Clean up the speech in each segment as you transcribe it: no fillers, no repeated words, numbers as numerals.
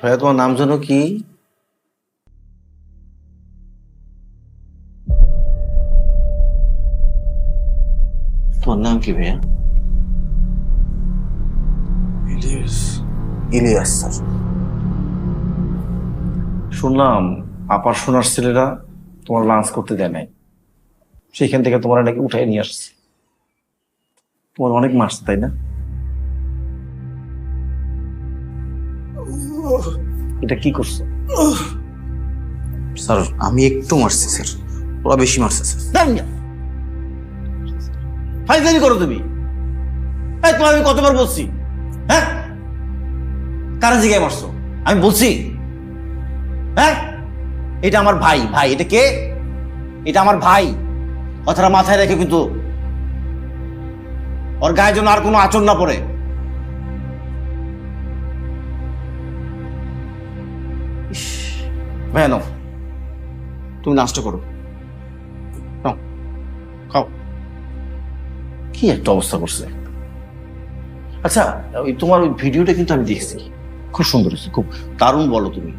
ভাইয়া তোমার নাম যেন কি? তোমার নাম কি ভাইয়া? ইলিয়াস। ইলিয়াস স্যার। শুনলাম আপার সোনার ছেলেরা তোমার লাঞ্চ করতে দেয় নাই, সেখান থেকে তোমার নাকি উঠাই নিয়ে আসছে। তোমার অনেক মারছে তাই না? এটা কি করছো? স্যার আমি একটু মারছি স্যার, ওরা বেশি মারছে স্যার। ফাইজলামি করো তুমি। তোমার আমি কতবার বলছি, হ্যাঁ কারা জিগায় মারছো? আমি বলছি হ্যাঁ এটা আমার ভাই। ভাই এটা কে? এটা আমার ভাই, কথাটা মাথায় রেখে কিন্তু ওর গায়ে যেন আর কোনো আচর না পড়ে। ভাইয়া নাও, তুমি নাস্তা করো, নাও খাও। কি একটা অবস্থা করছে। আচ্ছা ওই তোমার ওই ভিডিওটা কিন্তু আমি দেখছি, খুব সুন্দর হয়েছে, খুব দারুণ। বলো তুমি,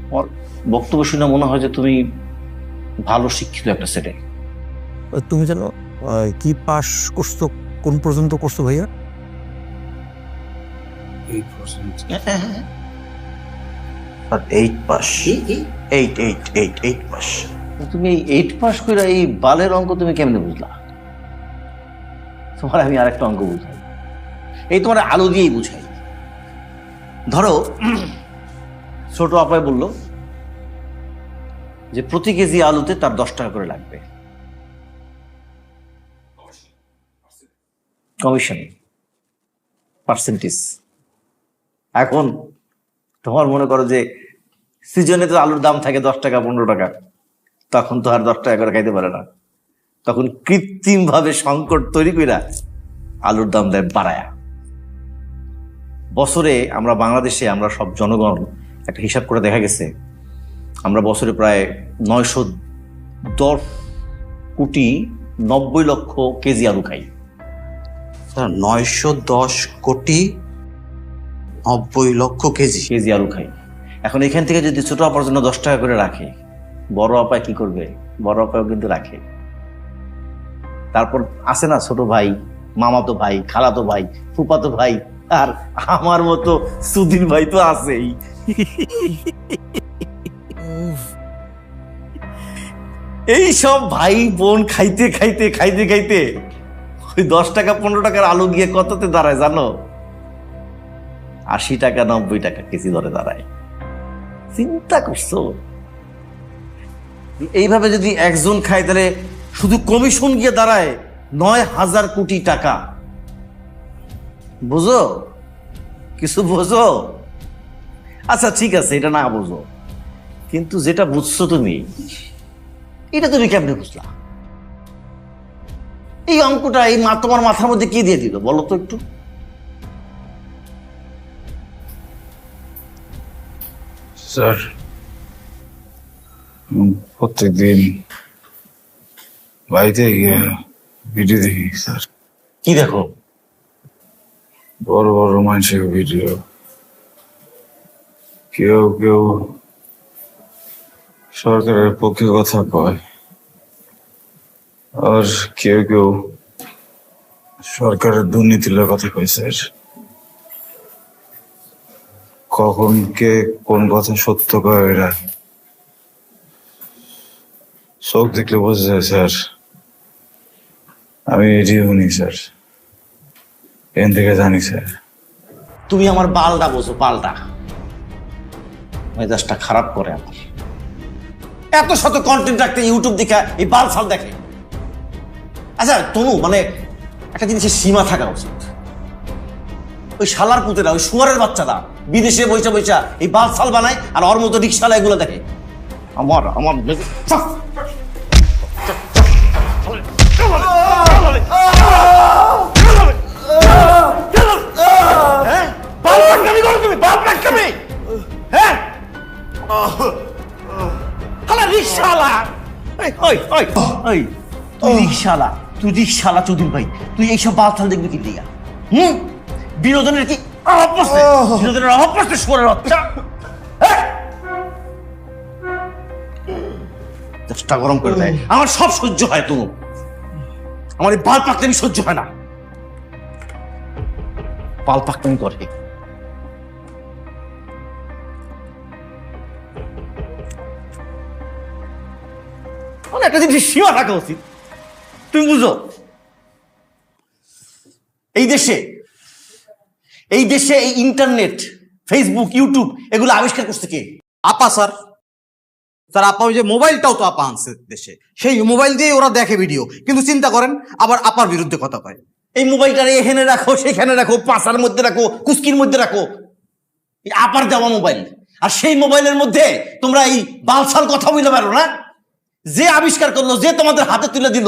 আমার বক্তব্য শুনে মনে হয় যে তুমি ভালো শিক্ষিত একটা ছেলে। তুমি জানো কি পাস করছো, কোন পর্যন্ত করছো ভাইয়া? 8%। আর 8 পাস। 8 পাস। তুমি এই 8 পাস করে এই বালের অঙ্ক তুমি কেমনে বুঝলা? তোমার আমি আরেকটা অঙ্ক বুঝাই, এই তোমার আলো দিয়েই বুঝাই। ধরো ছোট আপায় বললো যে প্রতি কেজি আলুতে তার 10 টাকা করে লাগবে কমিশন, পার্সেন্টেজ। এখন তোমার মনে করো যে সিজনে তো আলুর দাম থাকে 10 টাকা 15 টাকা, তখন তো আর 10 টাকা করে খাইতে পারে না, তখন কৃত্রিম ভাবে সংকট তৈরি করে আলুর দাম দেয় বাড়ায়া। বছরে আমরা বাংলাদেশে আমরা সব জনগণ একটা হিসাব করে দেখা গেছে আমরা বছরে প্রায় 910 কোটি 90 লক্ষ কেজি আলু খাই। স্যার 910 কোটি 90 লক্ষ কেজি আলু খাই। এখন এখান থেকে যদি ছোট আপার জন্য 10 টাকা করে রাখে, বড় আপায় কি করবে? বড় আপায়ও কিন্তু রাখে। তারপর আছে না ছোট ভাই, মামাতো ভাই, খালাতো ভাই, ফুফাতো ভাই, আর আমার মতো সুধীর ভাই তো আছেই। এই সব ভাই বোন খাইতে খাইতে খাইতে খাইতে ওই 10 টাকা 15 টাকার আলু গিয়ে কততে দাঁড়ায় জানো? 80 টাকা 90 টাকা কেজি ধরে দাঁড়ায়। চিন্তা করছো? এইভাবে যদি একজন খায় তাহলে শুধু কমিশন গিয়ে দাঁড়ায় 9,000 কোটি টাকা। বুঝো? কিছু বোঝো? আচ্ছা ঠিক আছে, এটা না বুঝো, কিন্তু যেটা বুঝছো তুমি, এটা তুমি কেমনে বুঝলা? এই অঙ্কটা এই তোমার মাথার মধ্যে কি দিয়ে দিল বলো তো একটু? স্যার প্রত্যেকদিন বাড়িতে গিয়ে ভিডিও দেখি স্যার। কি দেখো? বড় বড় মানুষের ভিডিও, কেউ কেউ সরকারের পক্ষে কথা কয়, আর কেউ কেউ সরকারের দুর্নীতির কথা কয় স্যার। কখন কে কোন কথা সত্য কয় এরা চোখ দেখলে বোঝা যায় স্যার। আমি এটি শুনি স্যার, এখান থেকে জানি স্যার। তুমি আমার বালটা বোঝো, বালটা মেজাজটা খারাপ করে আমার। এত শত কন্টেন্ট রাখতে ইউটিউব দেখা এই বাল সাল দেখে। আচ্ছা তনু, মানে একটা জিনিসের সীমা থাকা উচিত। ওই শালার পুতেরা, ওই শুয়ারের বাচ্চারা বিদেশে বইসা বইসা এই বাল সাল বানায়, আর ওর মতো রিক্সালা এগুলো দেখে। আমার আমার তুই রিক্সালা চৌধুরী ভাই, তুই এইসব বালছাল দেখবি কি দিয়া? বিনোদনের কি অভাব পড়ছে? বিনোদনের অভাব পড়ছে শুয়ারের বাচ্চা। মেজাজটা গরম করে দেয়। আমার সব সহ্য হয় তনু, আমার এই বাল পাকলামি সহ্য হয় না। বাল পাকলামি করে। মানে একটা জিনিস সীমা থাকা উচিত, তুমি বুঝো? এই দেশে এই ইন্টারনেট, ফেসবুক, ইউটিউব এগুলো আবিষ্কার করছে কে? আপা স্যার। স্যার আপা ওই যে মোবাইলটাও তো আপা আনছে দেশে, সেই মোবাইল দিয়ে ওরা দেখে ভিডিও, কিন্তু চিন্তা করেন আবার আপার বিরুদ্ধে কথা কয়। এই মোবাইলটা এখানে রাখো, সেখানে রাখো, পাশার মধ্যে রাখো, কুস্কির মধ্যে রাখো, এই আপার দেওয়া মোবাইল। আর সেই মোবাইলের মধ্যে তোমরা এই বালসাল কথা বলতে পারো না? যে আবিষ্কার করলো, যে তোমাদের হাতে তুলে দিল,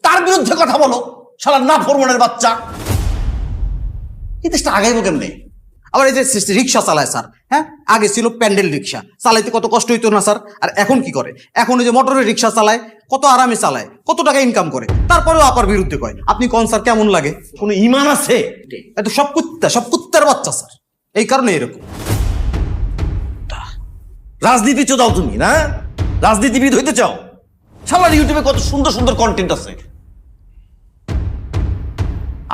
তার বিরুদ্ধে কথা বলো, শালা না ফরমানের বাচ্চা। এই দেশটা আগাইবো কেমনে? আবার এই যে রিক্সা চালায় স্যার, হ্যাঁ আগে ছিল প্যান্ডেল রিক্সা, চালাইতে কত কষ্ট হইতো না স্যার? আর এখন কি করে? এখন ওই যে মোটরের রিক্সা চালায়, কত আরামে চালায়, কত টাকা ইনকাম করে, তারপরেও আপার বিরুদ্ধে কয়। আপনি কোন স্যার কেমন লাগে? কোনো ইমান আছে? এত সব কুত্তার বাচ্চা স্যার, এই কারণে এরকম। রাজনীতি চাও তুমি না? রাজনীতিবিদ হইতে চাও? শালার ইউটিউবে কত সুন্দর সুন্দর কন্টেন্ট আছে।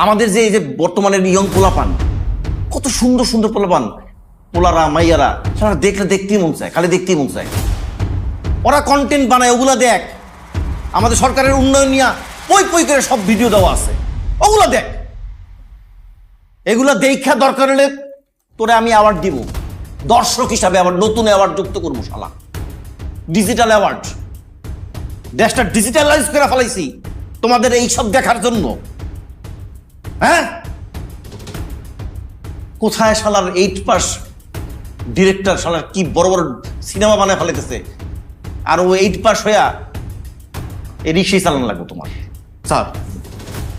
আমাদের যে এই যে বর্তমানের ইয়ং পোলাপান, কত সুন্দর সুন্দর পোলাপান, পোলারা মাইয়ারা, সারা দেখলে দেখতেই মন চায়, খালি দেখতেই মন চায়। ওরা কন্টেন্ট বানায়, ওগুলা দেখ। আমাদের সরকারের উন্নয়ন নিয়ে পই পই করে সব ভিডিও দেওয়া আছে, ওগুলা দেখ। এগুলা দেখা দরকার হলে তোরে আমি অ্যাওয়ার্ড দিব, দর্শক হিসাবে আবার নতুন অ্যাওয়ার্ড যুক্ত করবো। শালা ডিজিটাল অ্যাওয়ার্ড, দেশটা ডিজিটালাইজ করে ফেলাইছি তোমাদের এই সব দেখার জন্য। হ্যাঁ, কোথায় শালার 8 পাস ডিরেক্টর, শালার কি বড় বড় সিনেমা বানায় ফেলাইতেছে, আর ও 8 পাস হইয়া এই রিক্সাই চালানো লাগবে তোমার। স্যার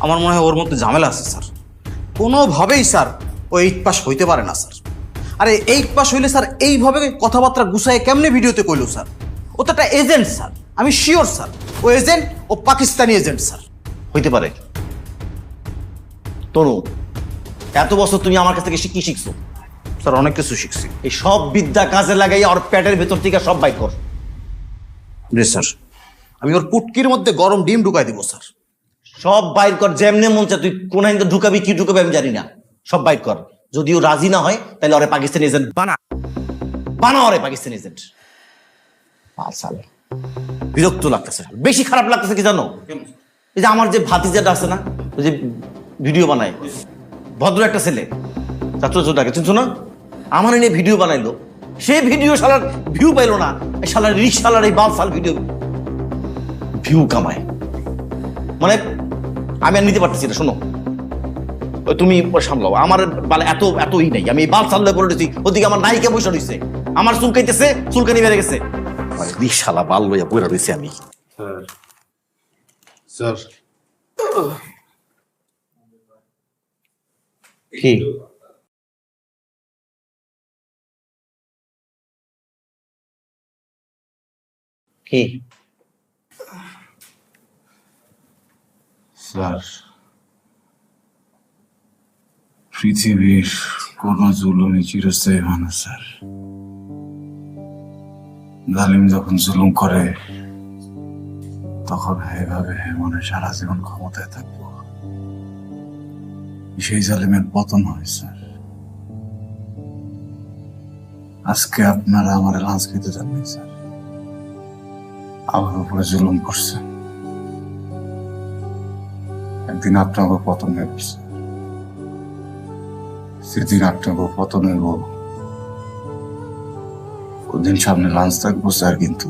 আমার মনে হয় ওর মধ্যে ঝামেলা আছে স্যার, কোনোভাবেই স্যার ও 8 পাস হইতে পারে না স্যার। আরে 8 পাস হইলে স্যার এইভাবে কথাবার্তা গুছায় কেমনে ভিডিওতে কইলো স্যার? ও তো একটা এজেন্ট স্যার, আমি শিওর স্যার ও এজেন্ট, ও পাকিস্তানি এজেন্ট স্যার। হইতে পারে। তনু, এত বছর তুমি আমার কাছ থেকে কি শিখছো? স্যার অনেক কিছু শিখছি। এই সব বিদ্যা কাজে লাগাই ওর পেটের ভেতর থেকে সব বাইর কর। জি স্যার, আমি ওর পুটকির মধ্যে গরম ডিম ঢুকাই দিব স্যার। সব বাইর কর, যেমনে মন চায়। তুই কোন আইন ঢুকাবি, কি ঢুকাবি আমি জানি না, সব বাইর কর। যদিও রাজি না হয় তাহলে ওরে পাকিস্তানি এজেন্ট বানা ওরে পাকিস্তানি এজেন্ট। বিরক্ত লাগতেছে, বেশি খারাপ লাগতেছে কি জানো? এই যে আমার যে ভাতিজাটা আছে না, ওই যে ভিডিও বানায়, ভদ্র একটা ছেলে, ছাত্রটাকে চিনছো না? আমার নিয়ে ভিডিও বানাইলো, সেই ভিডিও শালার ভিউ পাইলো না। শালার রিক্সালার এই বাল সাল ভিডিও ভিউ কামায়। মানে আমি আর নিতে পারতেছি না। শোনো, তুমি সামলাও, আমার বাল এতই নেই। আমি বাল সামলে পড়ে দিচ্ছি, ওদিকে আমার নায়িকা বসে রয়েছে, আমার চুলকাইতেছে, চুলকানি বেড়ে গেছে। রিক্সালা বাল লইয়া পড়ে রয়েছে আমি। স্যার কি কি স্যার, পৃথিবীর কোন জুলুমই চিরস্থায়ী হয় না স্যার। জালিম যখন জুলুম করে তখন এভাবে মনে সারা জীবন ক্ষমতায় থাকবো, সেই জালিমের পতন হয় স্যার। আজকে আপনারা আমার লাঞ্চ খেতে যাননি স্যার, আমার উপরে জুলুম করছেন। একদিন আপনাকে পতন হয়ে গেছে, সেদিন আপনাকে পতন হইব, ওদিন সামনে লাঞ্চ থাকবো স্যার, কিন্তু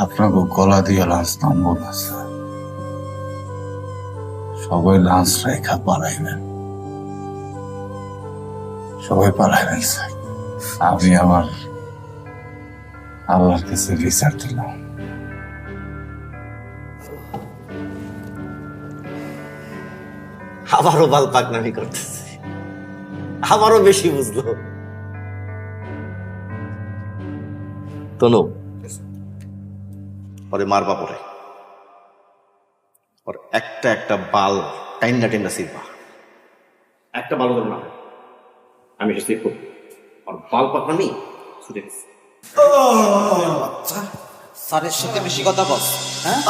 আপনাকে গলা দিয়ে লাঞ্চ নামবো না স্যার। সবাই লাঞ্চ রেখা পালাইবেন, সবাই পালাইবেন স্যার। আমি আমার আল্লাহর কাছে বিচার দিলাম। আবারও বাল পাকনামি করতেছে, আবারও বেশি বুঝলো। তনু, পরে মারবা, পরে ওর একটা একটা বাল টাইন্ডা টেন্ডা সিরবা, একটা বাল না। আমি এসে দেখবো ওর বাল পাকনামি ছুটে গেছে। স্যারের সাথে বেশি কথা বল, হ্যাঁ?